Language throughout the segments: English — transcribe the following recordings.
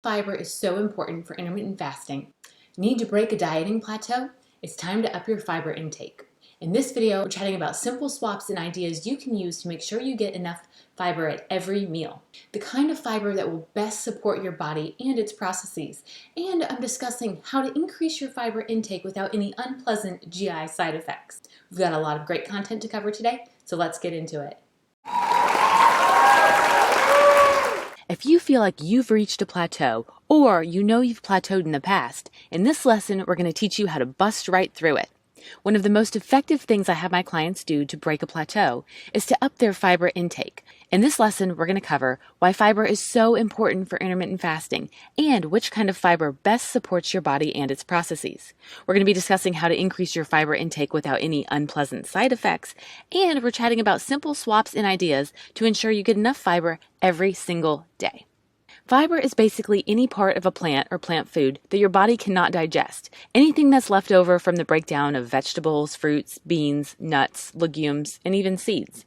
Fiber is so important for intermittent fasting. Need to break a dieting plateau? It's time to up your fiber intake. In this video, we're chatting about simple swaps and ideas you can use to make sure you get enough fiber at every meal. The kind of fiber that will best support your body and its processes. And I'm discussing how to increase your fiber intake without any unpleasant GI side effects. We've got a lot of great content to cover today, so let's get into it. If you feel like you've reached a plateau, or you know you've plateaued in the past, in this lesson we're going to teach you how to bust right through it. One of the most effective things I have my clients do to break a plateau is to up their fiber intake. In this lesson, we're going to cover why fiber is so important for intermittent fasting and which kind of fiber best supports your body and its processes. We're going to be discussing how to increase your fiber intake without any unpleasant side effects, and we're chatting about simple swaps and ideas to ensure you get enough fiber every single day. Fiber is basically any part of a plant or plant food that your body cannot digest. Anything that's left over from the breakdown of vegetables, fruits, beans, nuts, legumes, and even seeds.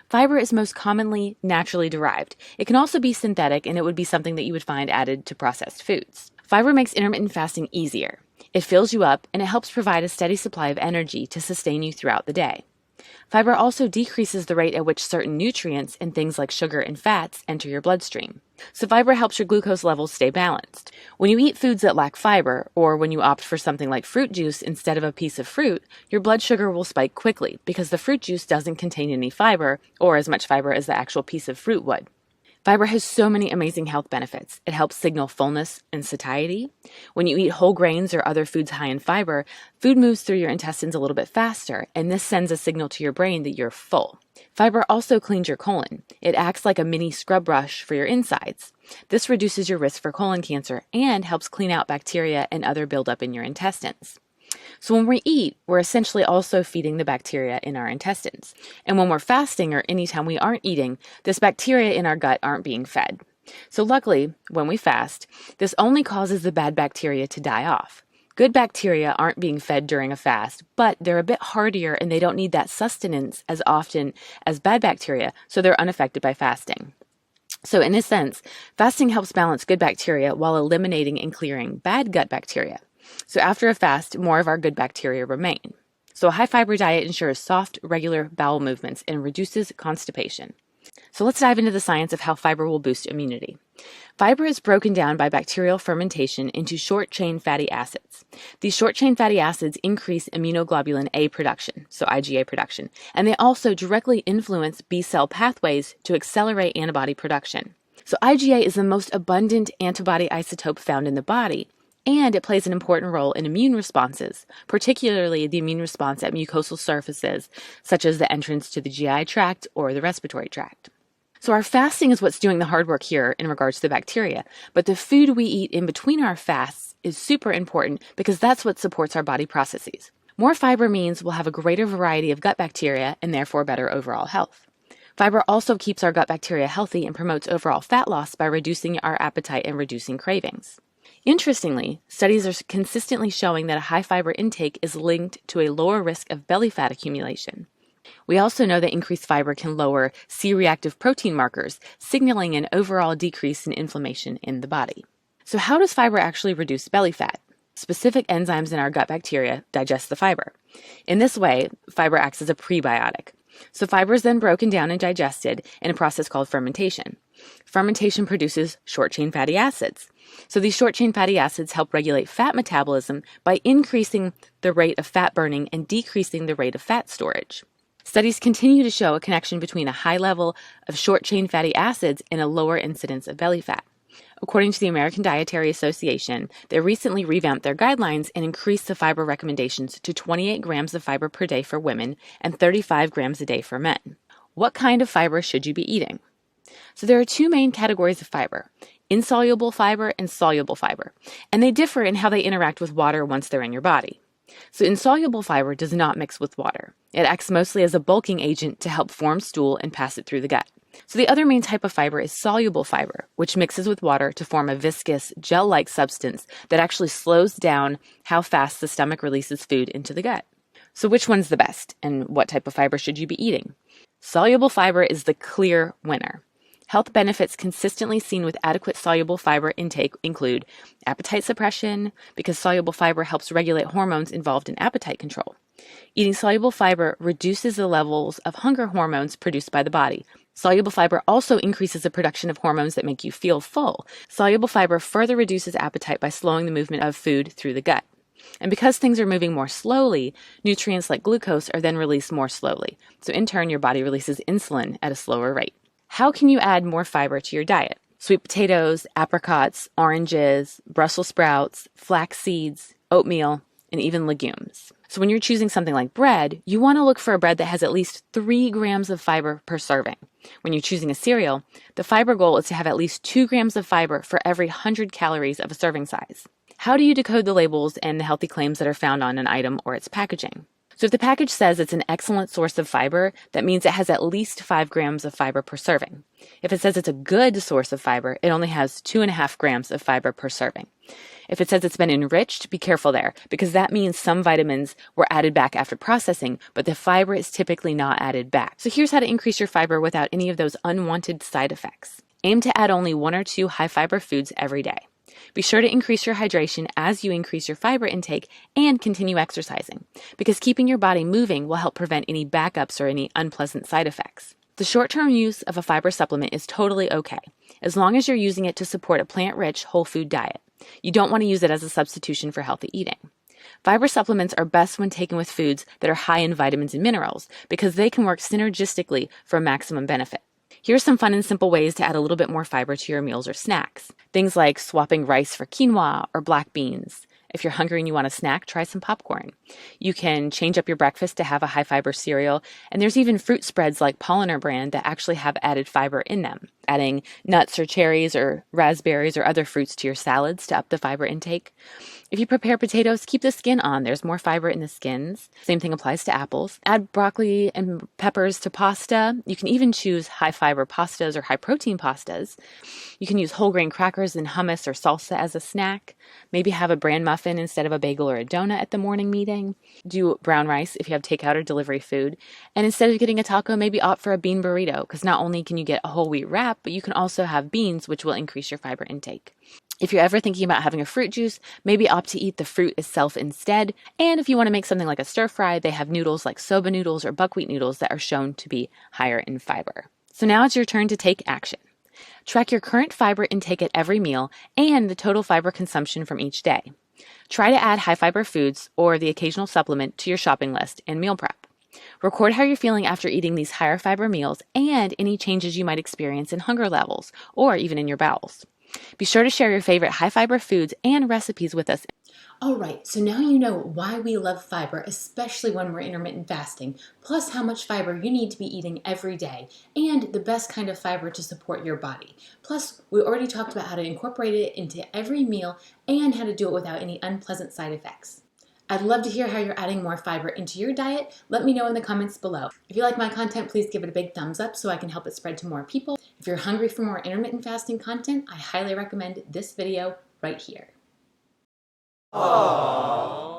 Fiber is most commonly naturally derived. It can also be synthetic, and it would be something that you would find added to processed foods. Fiber makes intermittent fasting easier. It fills you up, and it helps provide a steady supply of energy to sustain you throughout the day. Fiber also decreases the rate at which certain nutrients and things like sugar and fats enter your bloodstream. So fiber helps your glucose levels stay balanced. When you eat foods that lack fiber, or when you opt for something like fruit juice instead of a piece of fruit, your blood sugar will spike quickly because the fruit juice doesn't contain any fiber, or as much fiber as the actual piece of fruit would. Fiber has so many amazing health benefits. It helps signal fullness and satiety. When you eat whole grains or other foods high in fiber, food moves through your intestines a little bit faster, and this sends a signal to your brain that you're full. Fiber also cleans your colon. It acts like a mini scrub brush for your insides. This reduces your risk for colon cancer and helps clean out bacteria and other buildup in your intestines. So when we eat, we're essentially also feeding the bacteria in our intestines. And when we're fasting or anytime we aren't eating, this bacteria in our gut aren't being fed. So luckily, when we fast, this only causes the bad bacteria to die off. Good bacteria aren't being fed during a fast, but they're a bit hardier and they don't need that sustenance as often as bad bacteria, so they're unaffected by fasting. So in this sense, fasting helps balance good bacteria while eliminating and clearing bad gut bacteria. So after a fast, more of our good bacteria remain. So a high fiber diet ensures soft, regular bowel movements and reduces constipation. So let's dive into the science of how fiber will boost immunity. Fiber is broken down by bacterial fermentation into short-chain fatty acids. These short-chain fatty acids increase immunoglobulin A production, so IgA production, and they also directly influence B-cell pathways to accelerate antibody production. So IgA is the most abundant antibody isotope found in the body, and it plays an important role in immune responses, particularly the immune response at mucosal surfaces, such as the entrance to the GI tract or the respiratory tract. So our fasting is what's doing the hard work here in regards to the bacteria, but the food we eat in between our fasts is super important because that's what supports our body processes. More fiber means we'll have a greater variety of gut bacteria and therefore better overall health. Fiber also keeps our gut bacteria healthy and promotes overall fat loss by reducing our appetite and reducing cravings. Interestingly, studies are consistently showing that a high fiber intake is linked to a lower risk of belly fat accumulation. We also know that increased fiber can lower C-reactive protein markers, signaling an overall decrease in inflammation in the body. So how does fiber actually reduce belly fat? Specific enzymes in our gut bacteria digest the fiber. In this way, fiber acts as a prebiotic. So fiber is then broken down and digested in a process called fermentation. Fermentation produces short-chain fatty acids. So these short-chain fatty acids help regulate fat metabolism by increasing the rate of fat burning and decreasing the rate of fat storage. Studies continue to show a connection between a high level of short-chain fatty acids and a lower incidence of belly fat. According to the American Dietary Association, they recently revamped their guidelines and increased the fiber recommendations to 28 grams of fiber per day for women and 35 grams a day for men. What kind of fiber should you be eating? So there are two main categories of fiber: insoluble fiber and soluble fiber, and they differ in how they interact with water once they're in your body. So insoluble fiber does not mix with water. It acts mostly as a bulking agent to help form stool and pass it through the gut. So the other main type of fiber is soluble fiber, which mixes with water to form a viscous, gel-like substance that actually slows down how fast the stomach releases food into the gut. So which one's the best, and what type of fiber should you be eating? Soluble fiber is the clear winner. Health benefits consistently seen with adequate soluble fiber intake include appetite suppression, because soluble fiber helps regulate hormones involved in appetite control. Eating soluble fiber reduces the levels of hunger hormones produced by the body. Soluble fiber also increases the production of hormones that make you feel full. Soluble fiber further reduces appetite by slowing the movement of food through the gut. And because things are moving more slowly, nutrients like glucose are then released more slowly. So in turn, your body releases insulin at a slower rate. How can you add more fiber to your diet? Sweet potatoes, apricots, oranges, Brussels sprouts, flax seeds, oatmeal, and even legumes. So when you're choosing something like bread, you want to look for a bread that has at least 3 grams of fiber per serving. When you're choosing a cereal, the fiber goal is to have at least 2 grams of fiber for every 100 calories of a serving size. How do you decode the labels and the healthy claims that are found on an item or its packaging? So if the package says it's an excellent source of fiber, that means it has at least 5 grams of fiber per serving. If it says it's a good source of fiber, it only has 2.5 grams of fiber per serving. If it says it's been enriched, be careful there, because that means some vitamins were added back after processing, but the fiber is typically not added back. So here's how to increase your fiber without any of those unwanted side effects. Aim to add only 1 or 2 high fiber foods every day. Be sure to increase your hydration as you increase your fiber intake and continue exercising, because keeping your body moving will help prevent any backups or any unpleasant side effects. The short-term use of a fiber supplement is totally okay, as long as you're using it to support a plant-rich, whole food diet. You don't want to use it as a substitution for healthy eating. Fiber supplements are best when taken with foods that are high in vitamins and minerals, because they can work synergistically for maximum benefit. Here's some fun and simple ways to add a little bit more fiber to your meals or snacks. Things like swapping rice for quinoa or black beans. If you're hungry and you want a snack, try some popcorn. You can change up your breakfast to have a high fiber cereal, and there's even fruit spreads like Polliner brand that actually have added fiber in them. Adding nuts or cherries or raspberries or other fruits to your salads to up the fiber intake. If you prepare potatoes, keep the skin on. There's more fiber in the skins. Same thing applies to apples. Add broccoli and peppers to pasta. You can even choose high fiber pastas or high protein pastas. You can use whole grain crackers and hummus or salsa as a snack. Maybe have a bran muffin instead of a bagel or a donut at the morning meeting. Do brown rice if you have takeout or delivery food. And instead of getting a taco, maybe opt for a bean burrito, because not only can you get a whole wheat wrap, but you can also have beans, which will increase your fiber intake. If you're ever thinking about having a fruit juice, maybe opt to eat the fruit itself instead. And if you want to make something like a stir fry, they have noodles like soba noodles or buckwheat noodles that are shown to be higher in fiber. So now it's your turn to take action. Track your current fiber intake at every meal and the total fiber consumption from each day. Try to add high fiber foods or the occasional supplement to your shopping list and meal prep. Record how you're feeling after eating these higher fiber meals and any changes you might experience in hunger levels or even in your bowels. Be sure to share your favorite high fiber foods and recipes with us. All right, so now you know why we love fiber, especially when we're intermittent fasting, plus how much fiber you need to be eating every day, and the best kind of fiber to support your body. Plus, we already talked about how to incorporate it into every meal and how to do it without any unpleasant side effects. I'd love to hear how you're adding more fiber into your diet. Let me know in the comments below. If you like my content, please give it a big thumbs up so I can help it spread to more people. If you're hungry for more intermittent fasting content, I highly recommend this video right here. Aww.